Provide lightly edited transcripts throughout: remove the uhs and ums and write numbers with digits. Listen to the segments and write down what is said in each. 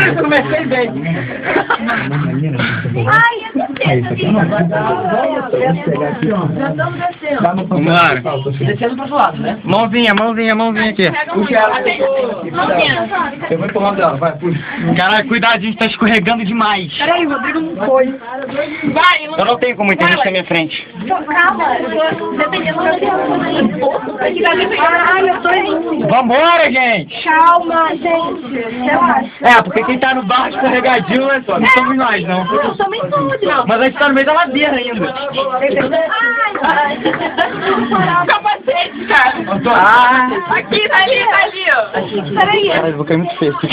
Eu comecei bem. Ai, eu Vamos lá. Descendo pro lado, né? Mãozinha aqui. Eu vou empurrando ela, vai, puxa. Caralho, cuidado, a gente tá escorregando demais. Peraí, o Rodrigo não foi. Vai, Eu não tenho como entender isso na minha frente. calma. Dependendo do que ai, eu tô indo. Vambora, gente! Calma, gente. Relaxa. É, porque quem tá no barco escorregadio, né, só? Não somos nós, não. Eu também pude. Mas a gente tá no meio da ladeira ainda. Ai, capacete, cara. Ah! Aqui, tá ali, ó. Peraí. Caralho, eu vou cair muito feio aqui.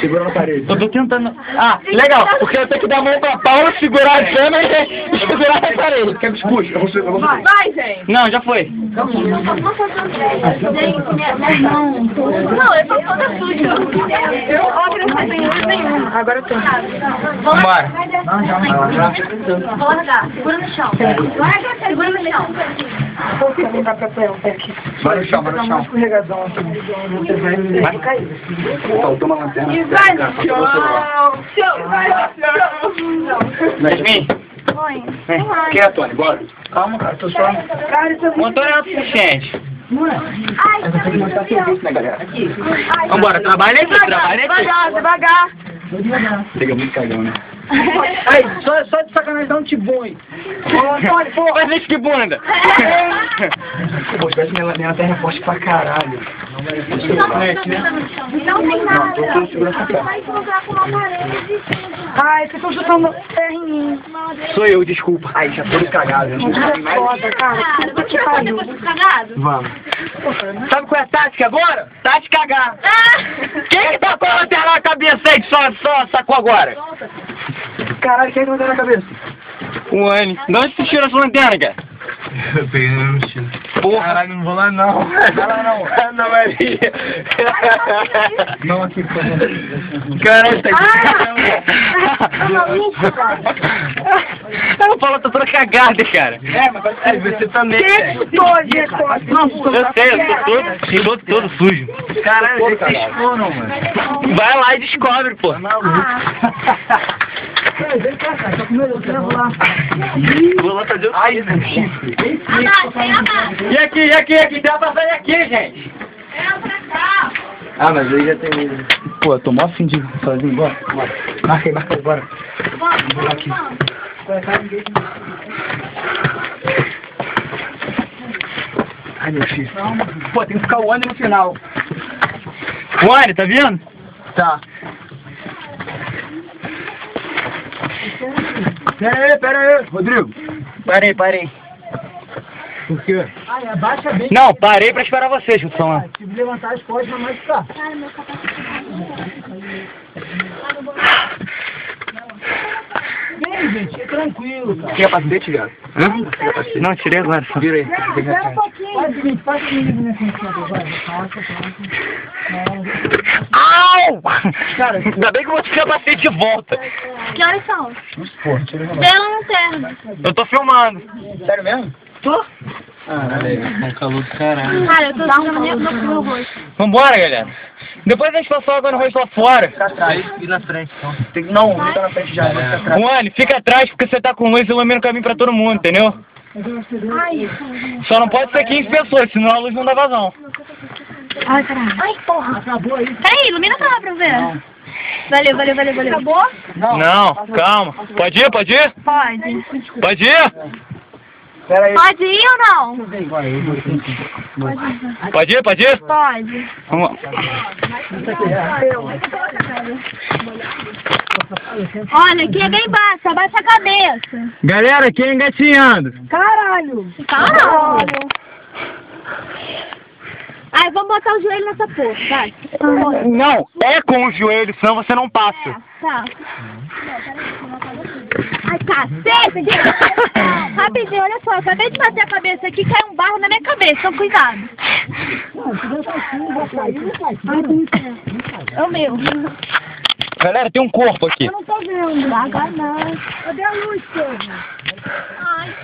Segura na parede. Eu tô tentando... Ah, legal, porque eu tenho que dar a mão pra Paula, segurar a cama e segurar na parede. Quer que eu puxe? Eu vou segurar. Vai, gente. Não, já foi. Não, eu tô toda suja. Eu óbvio não tenho nenhum. Agora eu tenho. Vambora. Vou largar. Segura no chão. Larga, segura no chão. Não dá pra pôr o pé aqui. Vai no chão, vai no chão. Escorregadão aqui. Vai cair. Faltou uma lanterna. E vai no chão. Vai no chão. Yasmin, Oi. Quem é, Tony? Bora. Calma, cara. Tô só... Cara, isso é o Antônio é o suficiente. ai, Tem que mostrar serviço, né, galera? Vambora, trabalha aqui, trabalha aqui. Devagar. Chega muito cagão, né? Aí, só de sacanagem, dá um tibum aí. Ô, Antônio, pô, faz isso que bunda. Pô, se tivesse minha lanterna forte pra caralho. Não tem nada. Vai colocar com uma parede. Ai, vocês estão chutando terra em mim. Sou eu, desculpa. Ai, já tô cagado. Eu não sei mais. Foda, cara. Vou te fazer depois de cagado? Vamos. Sabe qual é a tática agora? Tática cagar. Quem que tacou a lanterna na cabeça aí que só sacou agora? Caralho, quem é que botou na cabeça? O Anny. De onde você tirou essa lanterna, cara? Eu peguei no mochila. Porra. Caralho, não vou lá não. Vai lá não. Ana Maria. Não aqui, por favor. Caralho, tá Tá Ela falou, tá toda cagada, cara. É, mas você também. Eu sei, eu tô todo sujo. Caralho, vocês foram, mano. Vai lá e descobre, pô. Vem cá, cara, tá com medo, eu vou lá. Vou lá fazer o chifre. E aqui, dá pra sair aqui, gente. Ah, mas aí já tem medo. Pô, eu tô mó afim de sozinho, bora. Marca aí, bora. Vou aqui. Ai, meu chifre. Pô, tem que ficar o Anny no final. O Anny, tá vendo? Tá. Pera aí, Rodrigo. Parei. Por quê? Ai, abaixa bem. Não, parei pra esperar vocês, que eu tô falando. Se levantar as costas, vai mais ficar. Vem, gente, é tranquilo, cara. Tem capacete, viado? Hã? Não, tirei agora. Só. Vira aí. Espera um pouquinho. Faz o seguinte, faz comigo nesse instante, vai. Au! Cara, ainda bem que eu vou te capacete de volta. Que horas são? Pô, tira uma. Pela lanterna. Eu tô filmando. Sério mesmo? Tô. Com calor do caralho. Cara, eu tô dando nem no meu rosto. Vambora, galera. Depois a gente passou água no rosto lá fora. Fica atrás e na frente, então. Não tá na frente já, vai ficar atrás. O Anny, fica atrás porque você tá com luz e ilumina o caminho pra todo mundo, entendeu? Ai, Só não pode ser 15 pessoas, senão a luz não dá vazão. ai, caralho. Ai, porra. Acabou aí. Peraí, ilumina pra lá pra eu ver. Valeu. Acabou? Não, calma. Pode ir? Pode. Pode ir? Pera aí. Pode ir ou não? Pode ir? Pode. Vamos lá. Olha, aqui é bem baixo, abaixa a cabeça. Galera, quem é engatinhando? Caralho. Ai, vamos botar o joelho nessa porra, vai. Não, é com o joelho, senão você não passa. Tá. Ai, cacete! Rapidinho, olha só, eu acabei de bater a cabeça aqui, caiu um barro na minha cabeça, então cuidado. É o meu. Galera, tem um corpo aqui. Eu não tô vendo. Vaga não. Cadê a luz, porra? Ai.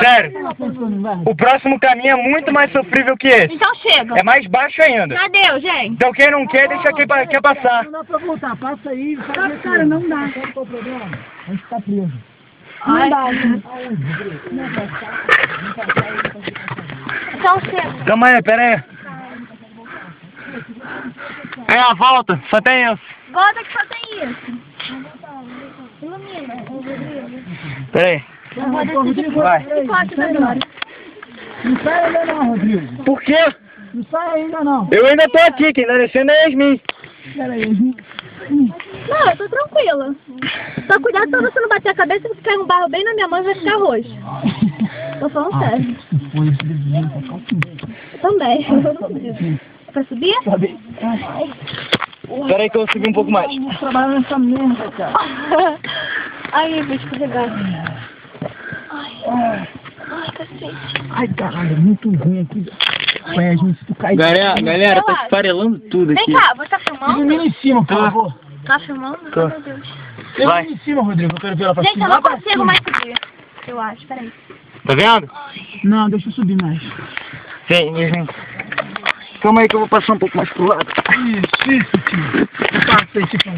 Sério. O próximo caminho é muito mais sofrível que esse. Então chega. É mais baixo ainda. Adeus, gente. Então quem não quer, deixa quem quer passar. Não dá pra voltar, passa aí. Cara, não dá. Qual é o problema? A gente tá preso. Não dá. Então chega. Calma aí, pera aí. É a volta, só tem isso. Volta que só tem isso. Ilumina. Pera aí. Vai. Não sai ainda não, Rodrigo. Por quê? Não sai ainda não. Eu ainda tô aqui, quem tá descendo é Yasmin. Pera aí, Yasmin. Não, eu tô tranquila. Só cuidado pra você não bater a cabeça, se cair um barro bem na minha mão vai ficar roxo. Tô falando sério. Também. Pra subir? Sobe. Pera aí que eu vou subir um pouco mais. Trabalhar nessa merda, cara. Ai, vou escorregar. Ai, cacete. Ai, caralho, é muito ruim aqui. Vai, Yasmin, se tu cair... Galera, tá esfarelando tudo aqui. Vem cá, você tá filmando? Ilumina em cima, por favor. Tá filmando? Tô. Ai, meu Deus. Vai. Ilumina em cima, Rodrigo, eu quero ver ela pra Gente, cima. eu não Lá pra consigo cima. mais subir. Eu acho, peraí. Tá vendo? Não, deixa eu subir mais. Vem, Yasmin. Calma aí que eu vou passar um pouco mais pro lado. Isso, tio. Passa aí, tipo,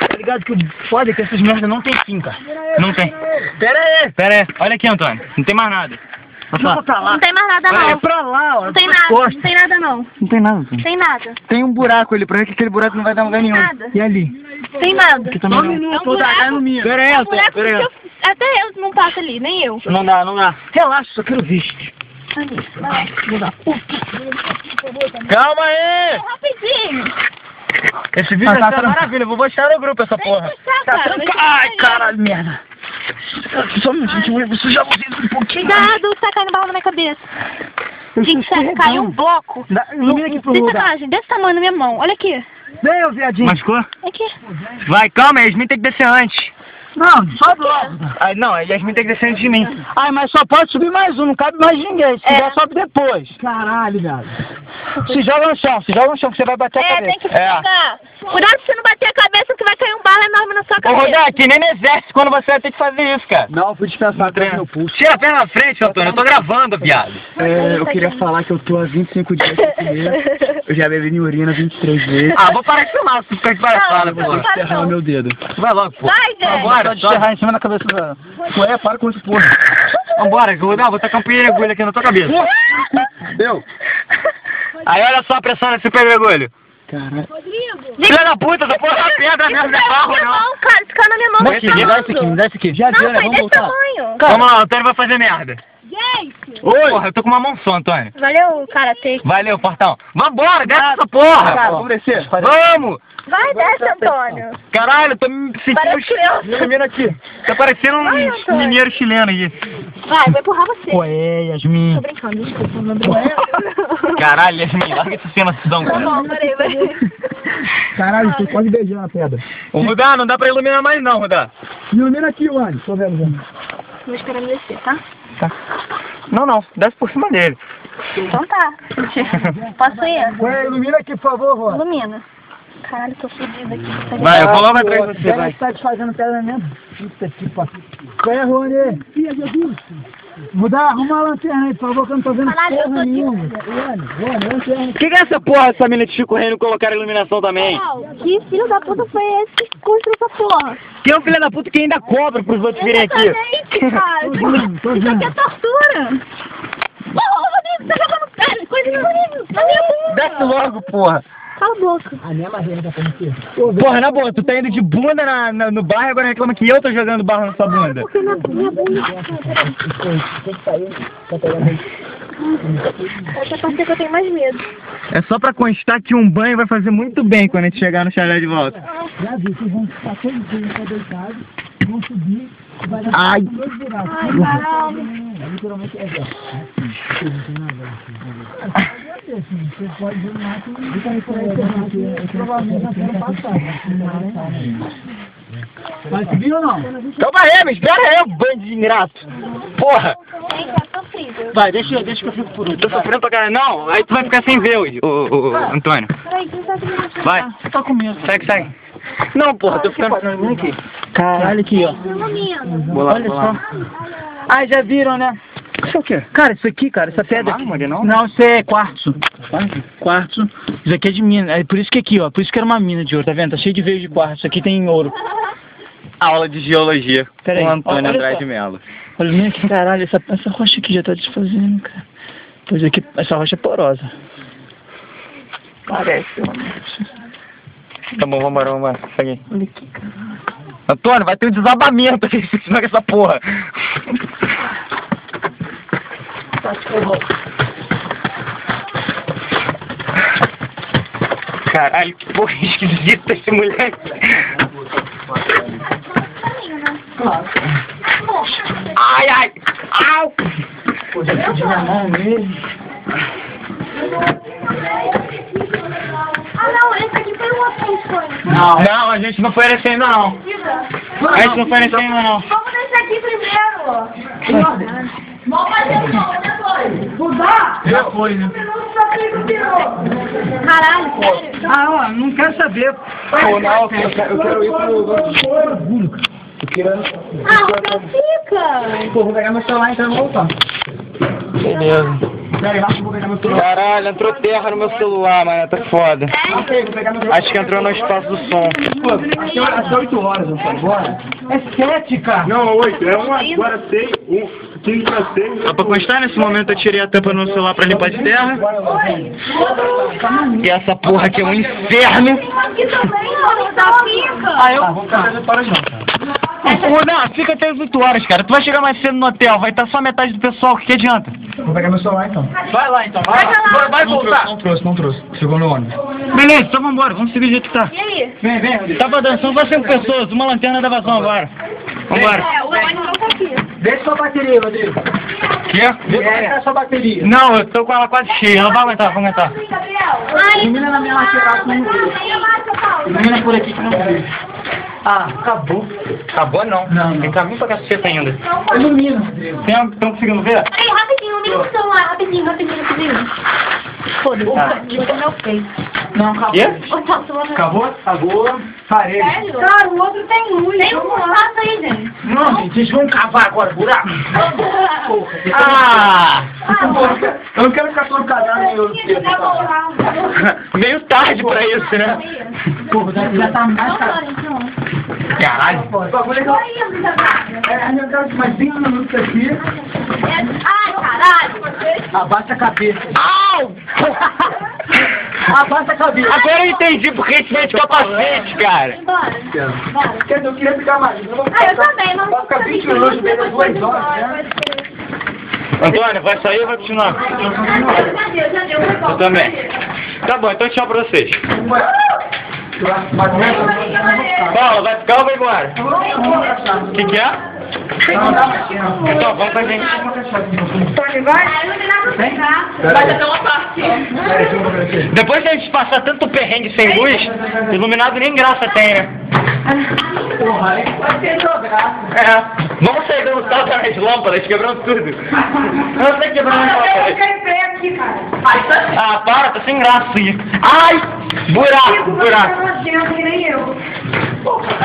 tá ligado que o foda é que essas merdas não tem fim, cara. Não tem. Pera aí. Olha aqui, Antônio. Não tem mais nada. Deixa eu pra lá. Não tem mais nada, Vai não. pra lá, ó. Não tem pras nada, costas. não tem nada, não. Não tem nada. Antônio. Tem nada. Tem um buraco ali, pra ver que aquele buraco não vai dar lugar nenhum. Nada. E ali? Tem nada. Aqui também Só um não. minuto, É um vou dar buraco. no minha. Pera aí, É um Antônio. buraco Pera aí. que até eu não passo ali, nem eu. Não dá. Relaxa, só quero visto. Calma aí! Rapidinho. Esse vídeo vai ser maravilha, eu vou postar no grupo essa porra. Puxar, cara. Ai, caralho, merda. Só um minutinho, eu vou sujar vocês um pouquinho. Cuidado, tá caindo barro na minha cabeça. Gente, caiu um bloco. Ilumina aqui pro De lugar. sacanagem, desse tamanho na minha mão. Olha aqui. Vem, ô viadinho. Machucou? Aqui. Vai, calma, a Yasmin tem que descer antes. Não, sobe logo. Ai, não, a Yasmin tem que descer antes de mim. Ai, mas só pode subir mais um, não cabe mais ninguém. Se quiser, sobe depois. Caralho, velho. Se joga no chão, que você vai bater a cabeça. Tem que pegar. Cuidado pra você não bater a cabeça, que vai cair um barro enorme na sua Ô, cabeça. Rodar, que nem no exército quando você vai ter que fazer isso, cara. Não, fui dispensar treino meu pulso. Tira a perna na frente, Antônio, eu tô gravando, viado. Eu queria falar que eu tô há 25 dias sem comer. Eu já bebi minha urina 23 vezes. Ah, vou parar de filmar, se ficar de palhaçada, Não, pô. não para Enterrar não. meu dedo. Vai logo, pô. Vai, gente. Vambora, Pode enterrar em cima da cabeça da... Ué, para com isso, porra. Vambora, Rodar, vou tacar um pedregulho aqui na tua cabeça. Deu? Aí olha só a pressão nesse pedregulho. Caralho. Filha da puta, essa porra é pedra mesmo, não é barro, não. Não, cara, esse cara na minha mão Me tá dá esse aqui, me dá esse aqui. Já Não, deu, né? foi Vamos desse voltar. tamanho. Vamos lá, o Antônio vai fazer merda. Gente. Oi. Porra, eu tô com uma mão só, Antônio. Valeu, karatê. Valeu, Portão. Vambora, desce essa porra. Cara, vamos descer. Vamos. Vai, desce, Antônio. Caralho, tô me sentindo... Parece criança. Menino aqui. Tá parecendo Vai, um Antônio. mineiro chileno aqui. Vai, vou empurrar você. Ué, Yasmin. Tô brincando, desculpa, não brincando. Caralho, Yasmin, larga esse cena, cidão, Tá cara. bom, peraí. Caralho, você pode beijar na pedra. Ô, Rudá, não dá pra iluminar mais não, Rudá. Ilumina aqui, Wani. Tô vendo, já. Vou esperar me descer, tá? Tá. Não, desce por cima dele. Então tá. Posso ir? Ué, ilumina aqui, por favor, Rony. Ilumina. Caralho, tô fodida aqui. Vai, eu vou logo atrás de você, Pega vai. que tá desfazendo pedra mesmo. Puta que pariu. Ué, Rony. Mudar, arruma a lanterna aí, por favor, que eu não tô vendo Caralho, eu tô porra aqui. nenhuma. Rony, lanterna. O que é essa porra, essa mina de Chico Rei não colocaram iluminação também? Que filho da puta foi esse que construiu essa porra? Quem é o filho da puta que ainda cobra pros outros virem aqui? Exatamente, cara. Isso aqui é tortura. Ô, Rodrigo, você jogando coisa na minha bunda. Desce logo, porra. Cala a boca. A minha barreira tá como que? Porra, na boa, tu tá indo de bunda no bairro e agora reclama que eu tô jogando barro na sua bunda. Porque minha bunda... Essa parte que eu tenho mais medo. É só pra constar que um banho vai fazer muito bem quando a gente chegar no chalé de volta. Já vi, vocês vão ficar todos dias deitados, vão subir e vai dar Ai. dois buracos. Ai, caralho. Literalmente é assim. Você pode ver no máximo provavelmente na semana passada. Vai subir ou não? Calma aí, me espera aí, bando de ingrato. Porra. Gente, é sofrível. Vai, deixa que eu fico por Tô sofrendo pra caralho. Não, aí tu vai ficar sem ver, ô Antônio. Peraí, quem tá aqui? Vai. Você tá com medo. Segue. Não, porra, tô ficando... Caralho, aqui, ó. Ilumina. Vou lá, Olha vou só. lá. Ah, já viram, né? Isso é o quê? Cara, isso aqui, cara, essa pedra... mármore, não? Não, isso é quartzo. Quartzo. Isso aqui é de mina. É por isso que aqui, ó. Por isso que era uma mina de ouro, tá vendo? Tá cheio de veios de quartzo. Isso aqui tem ouro. Aula de geologia Pera aí, com Antônio olha Andrade só. Melo. Olha que caralho, essa rocha aqui já tá desfazendo, cara. Pois aqui, essa rocha é porosa. Parece, mano. Tá bom, vambora. Segue. Olha aqui, cara. Antônio, vai ter um desabamento aqui em cima dessa porra. Caralho, que porra esquisita esse moleque. Ai, ai, au! Pô, já pedi na mão mesmo. Ah, não, esse aqui foi o outro que a gente foi. Não, a gente não foi nesse ainda não. A gente não foi nesse ainda não. Vamos nesse aqui primeiro. Vamos fazer o som, depois. Mudar? Já foi, né? Caralho, sério? Ah, ó, não quero saber. Pô, não, eu quero ir pro orgulho, cara. Eu quero... Ah, você fica. Pô, vou pegar meu celular então e voltar. Beleza. Pera aí, vou pegar meu celular. Caralho, entrou terra no meu celular, mano, tá foda. Ok, vou pegar meu celular. Acho que entrou no espaço do som. Pô, até 8 horas, eu falei, bora. É 7, cara. Não, 8, é 1 agora 6, 5 para 6. Só pra constar, nesse momento eu tirei a tampa do meu celular pra limpar de terra. E essa porra aqui é um inferno. Aqui também, ó, tá fica. Ah, eu vou ficar até horas não, cara. Não, fica até as 8 horas, cara. Tu vai chegar mais cedo no hotel, vai estar só metade do pessoal, o que adianta? Vou pegar meu celular então. Vai lá então, vai voltar. Não trouxe. Chegou no ônibus. Beleza, então vambora, vamos seguir do jeito que tá. E aí? Vem, Rodrigo. Tava dançando só 5 pessoas, uma lanterna da vazão agora. Vambora. O ônibus não tá aqui. Deixa sua bateria, Rodrigo. Quê? Deixa a sua bateria. Não, eu tô com ela quase cheia, ela vai aguentar, vai aguentar. Gabriel. Ilumina na minha lateral que não veio. Ilumina por aqui que não veio. Ah, acabou. Acabou não. Não. Tem caminho pra caceta ainda. Ilumina, Rodrigo. Estão conseguindo ver? Peraí, rapidinho, me o celular, rapidinho. Foda-se, botou meu peito. Não, acabou. Quê? Botar o celular. Acabou? Parei. Sério? Cara, o outro tem luz. Tem um passa aí, gente. Não, gente, vocês vão cavar agora, buraco. Ah! Eu não quero ficar todo cagado nem eu. Meio tarde pra isso, né? Pô, já tá mais cagado. Caralho. Mais 5 minutos aqui. Ai, caralho. Abaixa a cabeça. Au! Abaixa a cabeça. Agora eu entendi porque a gente vai de capacete, cara. Bora. Quer dizer, eu queria ficar mais. Ah, eu também, mas Vai ficar 20 minutos, menos 2 horas, né? Antônio, vai sair ou vai continuar? Já deu. Eu também. Tá bom, então tchau pra vocês. Paula, vai ficar ou vai embora? O que é? Então, vamos com a gente. Vai até uma parte. Depois que a gente passar tanto perrengue sem luz, iluminado nem graça tem, né? Porra, aí vai ter graça. É. Vamos sair dando salto nas lâmpadas, quebrando tudo. Não sei quebrando as lâmpadas. Ah, para, tá sem graça aí. Ai! Buraco.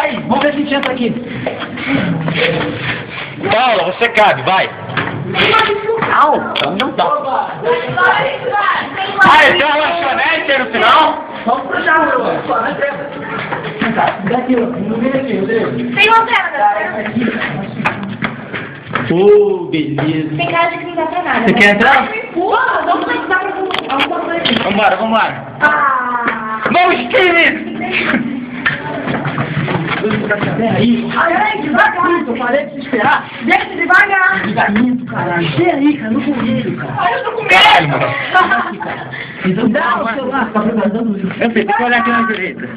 Aí, vamos ver se a gente entra aqui. Paula, você cabe, vai. Não dá. Ah, tem uma lanchonete aí no final? Vamos pro carro, só na treva. Daqui, ilumina aqui, Rodrigo. Tem lanterna. Beleza. Tem cara de que não dá pra nada. Você quer entrar? Porra, vamos ver se dá pra alguma coisa. Vambora. Ah. Vamos, Steve! Peraí. Ai, devagar. Eu falei pra você esperar. Deixa devagar. Devagar, caralho. Peraí, cara, no correio, cara. Ai, eu tô com medo. Então dá o celular, fica preparando isso. Eu sei, tem que olhar aqui na direita.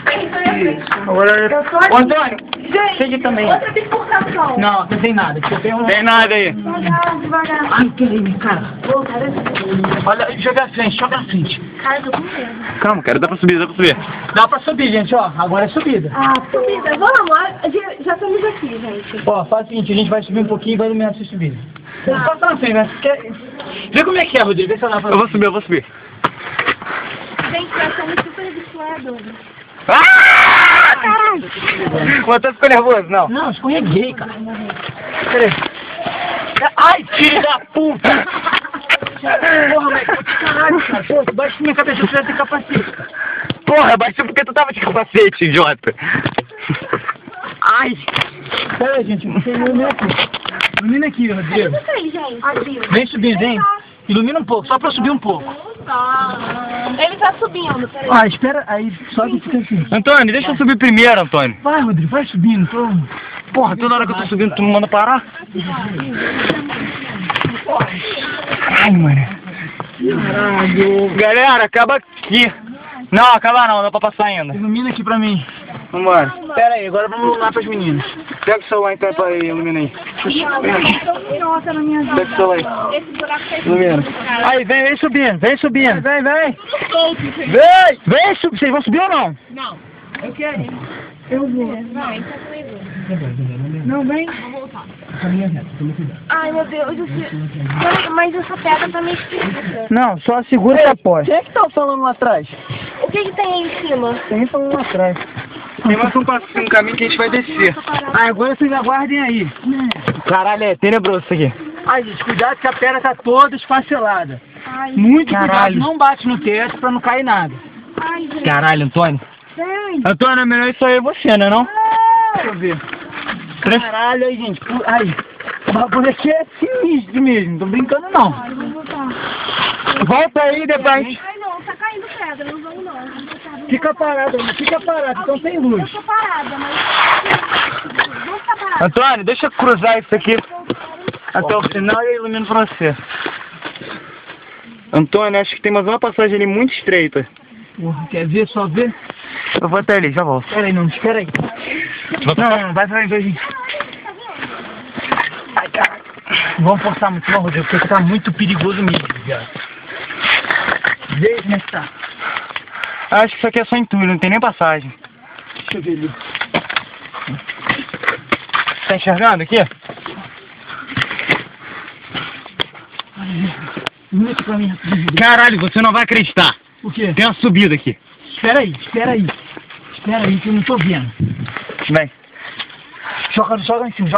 Agora... Ô, Antônio, Gente, chega também. outra bifurcação. Não tem nada. Tem nada aí. Devagar. Ai, peraí, cara. Pô, cara, Olha, joga à frente. cara, eu tô com medo. Calma, cara, dá pra subir. Dá pra subir, gente, ó. Agora é subida. Ah, subida. Vamos, amor. Já estamos aqui, gente. Ó, faz o seguinte, a gente vai subir um pouquinho e vai iluminar essa subida. Passa na frente, né? Vê como é que é, Rodrigo. Vê se ela vai. Eu vou subir. Gente, nós somos super exploradores. Ah! Caralho! O Antônio ficou nervoso, não? Não, escorreguei, cara. Peraí. Ai, filho da puta! Porra, mas caralho, cara. Pô, tu bate minha cabeça, eu preciso ter capacete. Porra, bate porque tu tava de capacete, idiota. Ai! Pera aí, gente, não tem ilumina aqui. Ilumina aqui, Rodrigo. Vem subindo, vem. Ilumina um pouco, só pra subir um pouco. Ele tá subindo, peraí. Ah, espera, aí sobe e fica assim. Antônio, deixa eu subir primeiro, Antônio. Vai, Rodrigo, vai subindo. Porra, toda hora que eu tô subindo, tu me manda parar? Ai, mano. Caralho. Galera, acaba aqui. Não, acaba não, dá pra passar ainda. Ilumina aqui pra mim. Vambora. Pera aí, agora vamos iluminar pras meninas. Pega o celular então pra iluminar aí. Pega o celular aí. Ilumina. Aí, vem subindo, vem subindo. Vem. Vem! Vocês vão subir ou não? Não, eu quero. Eu vou. Vai, então comigo. Não, vem. Vou voltar. Ai, meu Deus do céu. Mas essa pedra tá meio esquisita. Não, só segura e apoia. Quem é que tá falando lá atrás? O que que tem aí em cima? Tem falando lá atrás. Tem mais um caminho que a gente vai descer. Ah, agora vocês aguardem aí. Caralho, é tenebroso isso aqui. Ai, gente, cuidado que a pedra tá toda esfacelada. Ai, muito cuidado, não bate no teto pra não cair nada. Ai, gente. Caralho, Antônio. Vem. Antônio, é melhor isso aí você, né não? Deixa eu ver. Caralho, aí, gente. Aí. O bagulho aqui é sinistro mesmo, não tô brincando não. Ai, vamos voltar. Volta aí depois. Ai, não, tá caindo pedra, não vamos não. Fica parado, então tem luz. Eu tô parada, mas... Vamos ficar parada. Antônio, deixa eu cruzar isso aqui até o final e eu ilumino pra você. Antônio, acho que tem mais uma passagem ali muito estreita. Porra, quer ver? Só ver? Eu vou até ali, já volto. Espera aí, não, espera aí. Não, vai pra mim. Ai, cara. Vamos forçar muito não, Rodrigo, porque tá muito perigoso mesmo, viado. Vê como é que tá. Acho que isso aqui é só entulho, não tem nem passagem. Deixa eu ver ali. Tá enxergando aqui? Vem aqui pra mim. Caralho, você não vai acreditar. O quê? Tem uma subida aqui. Espera aí que eu não tô vendo. Vem. Joga lá em cima,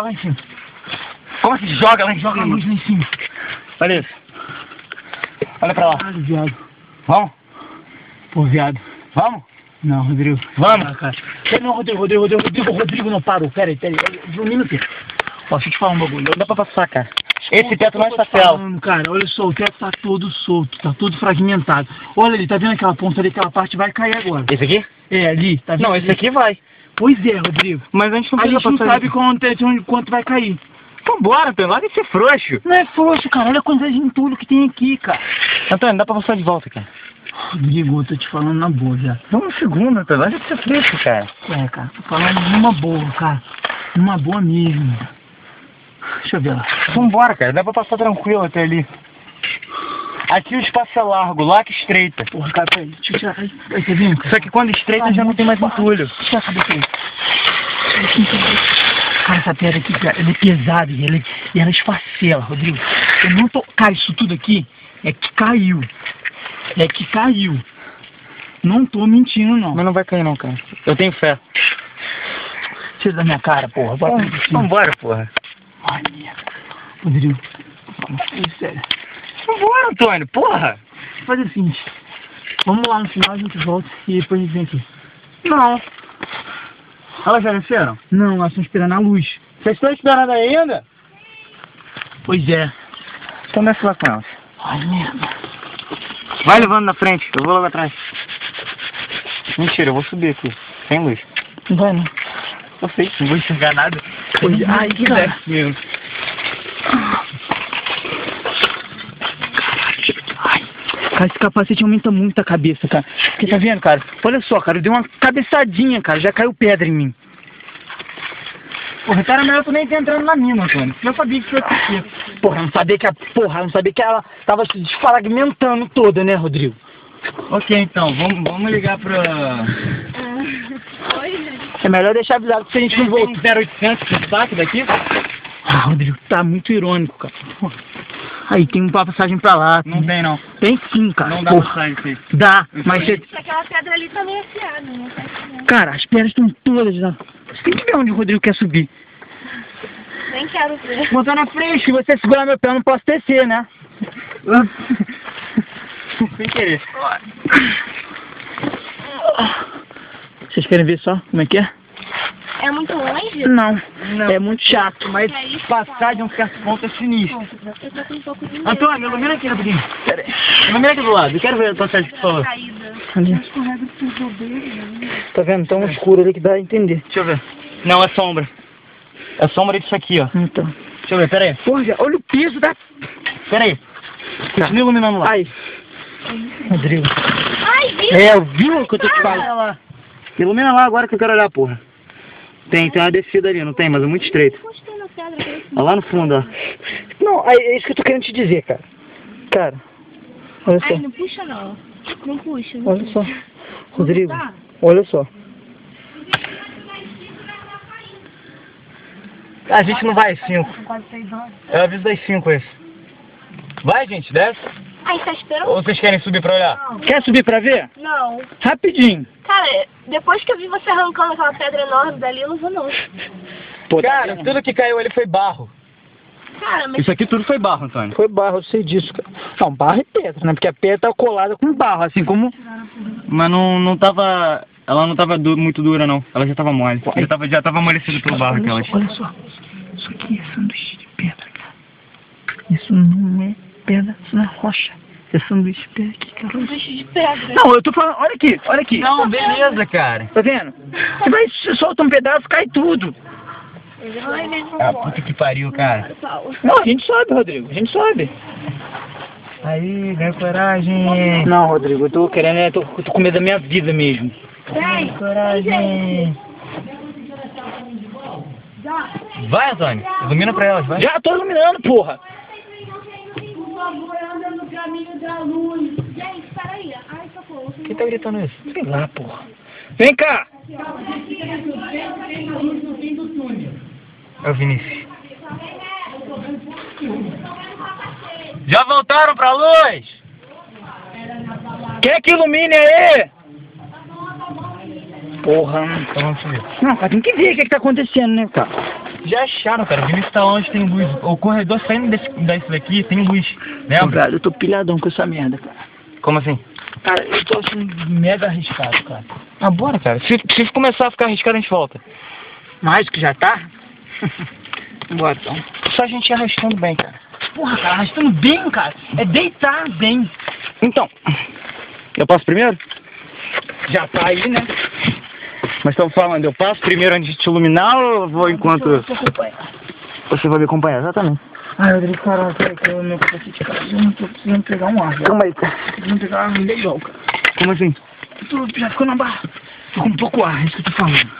Como assim? Joga lá em cima? Joga a luz lá em cima. Olha isso. Olha pra lá. Caralho, viado. Vamos? Pô, viado. Vamos? Não, Rodrigo. Vamos? Cara. Não, Rodrigo não parou. Pera aí. Ilumina o teto. Ó, deixa eu te falar um bagulho. Não dá pra passar, cara. Esse teto não está céu. Cara, olha só, o teto tá todo solto, tá todo fragmentado. Olha ali, tá vendo aquela ponta ali, aquela parte vai cair agora. Esse aqui? É, ali, tá vendo? Não, esse aqui vai. Pois é, Rodrigo. Mas a gente não sabe quanto vai cair. Vambora, Antônio, larga de ser frouxo. Não é frouxo, cara, olha a quantidade de entulho que tem aqui, cara. Antônio, dá pra passar de volta, cara. Rodrigo, eu tô te falando na boa, já. Vamos um segundo, Antônio, larga de ser frouxo, cara. É, cara, tô falando numa boa, cara. Numa boa mesmo. Deixa eu ver lá. Vambora, cara. Dá pra passar tranquilo até ali. Aqui o espaço é largo, lá que estreita. Porra, cara, peraí. Deixa eu tirar. Aí, tá vendo? Cara? Só que quando estreita já não tem mais entulho. Deixa eu a cabeça aí. Cara, essa pedra aqui, cara, ela é pesada e ela esfacela, Rodrigo. Eu não tô... Cara, isso tudo aqui é que caiu. Não tô mentindo, não. Mas não vai cair, não, cara. Eu tenho fé. Tira da minha cara, porra. Vambora, porra. Ai, merda. Rodrigo, sério. Vambora, Antônio, porra! Faz o seguinte, vamos lá no final, a gente volta e depois a gente vem aqui. Não. Elas já desceram? Não, elas estão esperando a luz. Vocês estão esperando ainda? Pois é. Então desce lá com elas. Ai, merda. Vai levando na frente, eu vou logo atrás. Mentira, eu vou subir aqui, sem luz. Não vai não. Eu sei, não vou enxergar nada. Ai, que desce mesmo. Cara, esse capacete aumenta muito a cabeça, cara. Porque tá vendo, cara? Olha só, cara, eu dei uma cabeçadinha, cara. Já caiu pedra em mim. Porra, então era melhor tu nem ter entrado na mina, Antônio. Eu sabia que isso ia acontecer. Porra, não sabia que ela tava se desfragmentando toda, né, Rodrigo? Ok, então, vamos ligar pra... É melhor deixar avisado que a gente não volta. Tem 0800 de saque daqui? Ah, Rodrigo, tá muito irônico, cara. Porra. Aí, tem uma passagem pra lá. Não tem, não. Tem sim, cara. Não dá passagem pra isso. Dá, mas você... Aquela pedra ali tá meio afiada, né? Cara, as pedras estão todas lá. Você tem que ver onde o Rodrigo quer subir. Nem quero ver. Montar na frente, se você segurar meu pé, eu não posso descer, né? Sem querer. Vocês querem ver só como é que é? É muito longe? Não. É muito chato, mas passar de um certo ponto é sinistro. Eu tô com um pouco de medo. Antônio, ilumina aqui rapidinho. Pera aí. Ilumina aqui do lado, eu quero ver a passagem que você falou. Ali. Tá vendo? Tá um escuro ali que dá a entender. Deixa eu ver. Não, é sombra. É sombra disso aqui, ó. Então. Deixa eu ver, pera aí. Porra, olha o piso da... Pera aí. Continua iluminando lá. Aí. Rodrigo. Ai, viu? É, viu o que eu tô te falando? Ilumina lá agora que eu quero olhar, porra. Tem uma descida ali, não tem? Mas é muito estreito. Olha lá no fundo, ó. Não, é isso que eu tô querendo te dizer, cara. Cara, olha só. Ai, não puxa não. Não puxa. Não Olha puxa. só. Rodrigo, olha só. A gente não vai às 5. Eu aviso das 5 esse. Vai, gente, desce. Ai, tá esperando? Ou vocês querem subir pra olhar? Não. Quer subir pra ver? Não. Rapidinho. Cara, depois que eu vi você arrancando aquela pedra enorme dali, eu não vou não. Pô, cara, tudo que caiu ali foi barro. Cara, mas... Isso aqui tudo foi barro, Antônio. Foi barro, eu sei disso, cara. Não, barro e pedra, né? Porque a pedra tá colada com barro, assim como... Mas não tava... Ela não tava muito dura, não. Ela já tava mole. Já tava amolecida pelo barro aquela. Olha só. Isso aqui é sanduíche de pedra, cara. Isso não é pedra, isso não é rocha. É sanduíche de pedra aqui, cara. Sanduíche de pedra. Não, eu tô falando... Olha aqui, olha aqui. Não, beleza, cara. Tá vendo? Você solta um pedaço, cai tudo. Ai, Ah, puta que pariu, cara. Não, a gente sobe, Rodrigo. A gente sobe. Aí, ganha coragem. Não, Rodrigo, eu tô querendo... tô com medo da minha vida mesmo. Vem, Coragem. Vai, Antônio. Ilumina pra elas, vai. Já tô iluminando, porra. Por favor, anda no caminho da luz. Gente, peraí. Ai, socorro. Quem tá gritando isso? Sei lá, porra. Vem cá. É o Vinícius. Já voltaram pra luz? Quer que ilumine aí? Porra. Então vamos subir. Não, cara, tem que ver o que tá acontecendo, né, cara? Já acharam, cara. O Vinícius tá onde tem luz. O corredor saindo desse daqui tem luz. Lembra? Cara, eu tô pilhadão com essa merda, cara. Como assim? Cara, eu tô assim, mega arriscado, cara. Ah, bora, cara. Se começar a ficar arriscado, a gente volta. Mais que já tá? Bora, então. Só a gente ir arrastando bem, cara. Porra, cara, arrastando bem, cara. É deitar bem. Então, eu passo primeiro? Já tá aí, né? Mas estão falando, eu passo primeiro antes de te iluminar ou eu vou enquanto... Você vai me acompanhar, exatamente. Ai, Rodrigo, caralho, peraí que o meu capacete, cara. Eu não tô precisando pegar um ar, velho. Calma aí, cara. Tô precisando pegar um ar legal, cara. Como assim? Já ficou na barra. Tô com pouco ar, é isso que eu tô falando.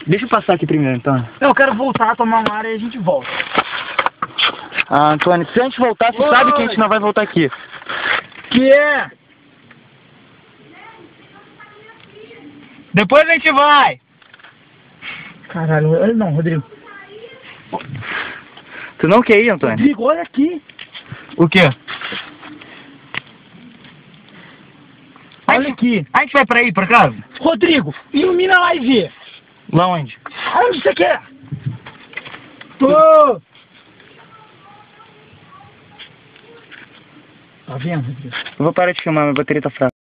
Deixa eu passar aqui primeiro, então. Eu quero voltar, tomar um ar e a gente volta. Ah, Antônio, se a gente voltar, você sabe que a gente não vai voltar aqui. Que é? Depois a gente vai! Caralho, olha não, Rodrigo. Tu não quer ir, Antônio? Rodrigo, olha aqui. O quê? Olha aqui. A gente vai pra aí, por acaso? Rodrigo, ilumina lá e vê. Lá onde? Onde você quer? Pô! Tá vendo, Rodrigo? Eu vou parar de filmar, minha bateria tá fraca.